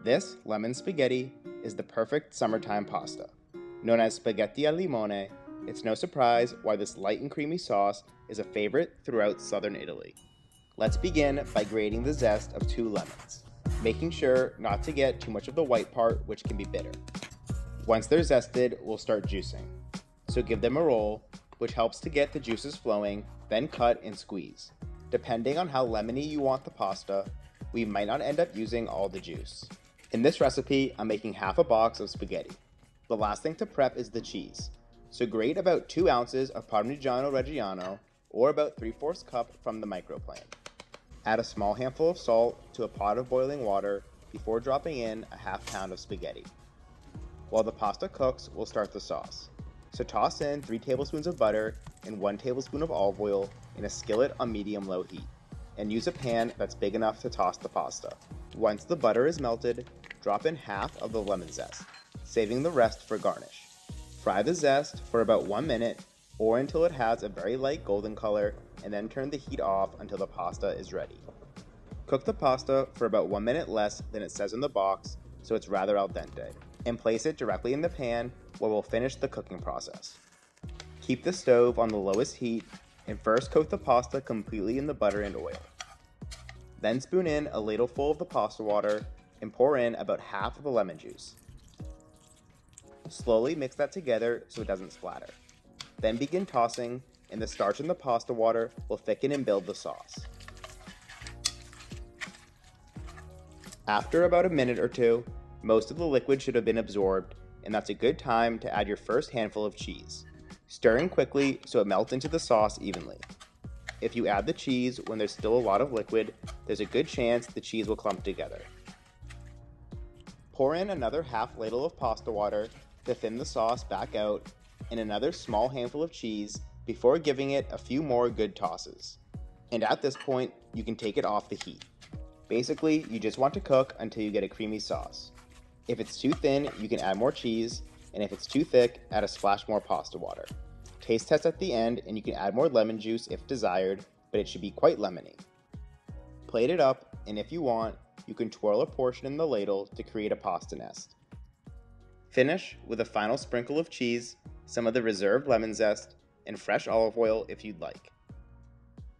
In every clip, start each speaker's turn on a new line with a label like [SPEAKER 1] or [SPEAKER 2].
[SPEAKER 1] This lemon spaghetti is the perfect summertime pasta. Known as spaghetti al limone, it's no surprise why this light and creamy sauce is a favorite throughout southern Italy. Let's begin by grating the zest of 2 lemons, making sure not to get too much of the white part, which can be bitter. Once they're zested, we'll start juicing. So give them a roll, which helps to get the juices flowing, then cut and squeeze. Depending on how lemony you want the pasta, we might not end up using all the juice. In this recipe, I'm making half a box of spaghetti. The last thing to prep is the cheese. So grate about 2 ounces of Parmigiano Reggiano, or about 3/4 cup from the microplane. Add a small handful of salt to a pot of boiling water before dropping in a half pound of spaghetti. While the pasta cooks, we'll start the sauce. So toss in 3 tablespoons of butter and 1 tablespoon of olive oil in a skillet on medium-low heat, and use a pan that's big enough to toss the pasta. Once the butter is melted, drop in half of the lemon zest, saving the rest for garnish. Fry the zest for about 1 minute or until it has a very light golden color, and then turn the heat off until the pasta is ready. Cook the pasta for about 1 minute less than it says in the box, so it's rather al dente, and place it directly in the pan where we'll finish the cooking process. Keep the stove on the lowest heat and first coat the pasta completely in the butter and oil. Then spoon in a ladleful of the pasta water and pour in about half of the lemon juice. Slowly mix that together so it doesn't splatter. Then begin tossing, and the starch in the pasta water will thicken and build the sauce. After about a minute or 2, most of the liquid should have been absorbed, and that's a good time to add your first handful of cheese. Stir in quickly so it melts into the sauce evenly. If you add the cheese when there's still a lot of liquid, there's a good chance the cheese will clump together. Pour in another half ladle of pasta water to thin the sauce back out, and another small handful of cheese before giving it a few more good tosses. And at this point, you can take it off the heat. Basically, you just want to cook until you get a creamy sauce. If it's too thin, you can add more cheese, and if it's too thick, add a splash more pasta water. Taste test at the end, and you can add more lemon juice if desired, but it should be quite lemony. Plate it up, and if you want, you can twirl a portion in the ladle to create a pasta nest. Finish with a final sprinkle of cheese, some of the reserved lemon zest, and fresh olive oil if you'd like.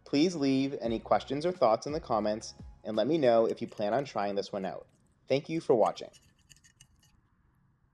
[SPEAKER 1] Please leave any questions or thoughts in the comments, and let me know if you plan on trying this one out. Thank you for watching.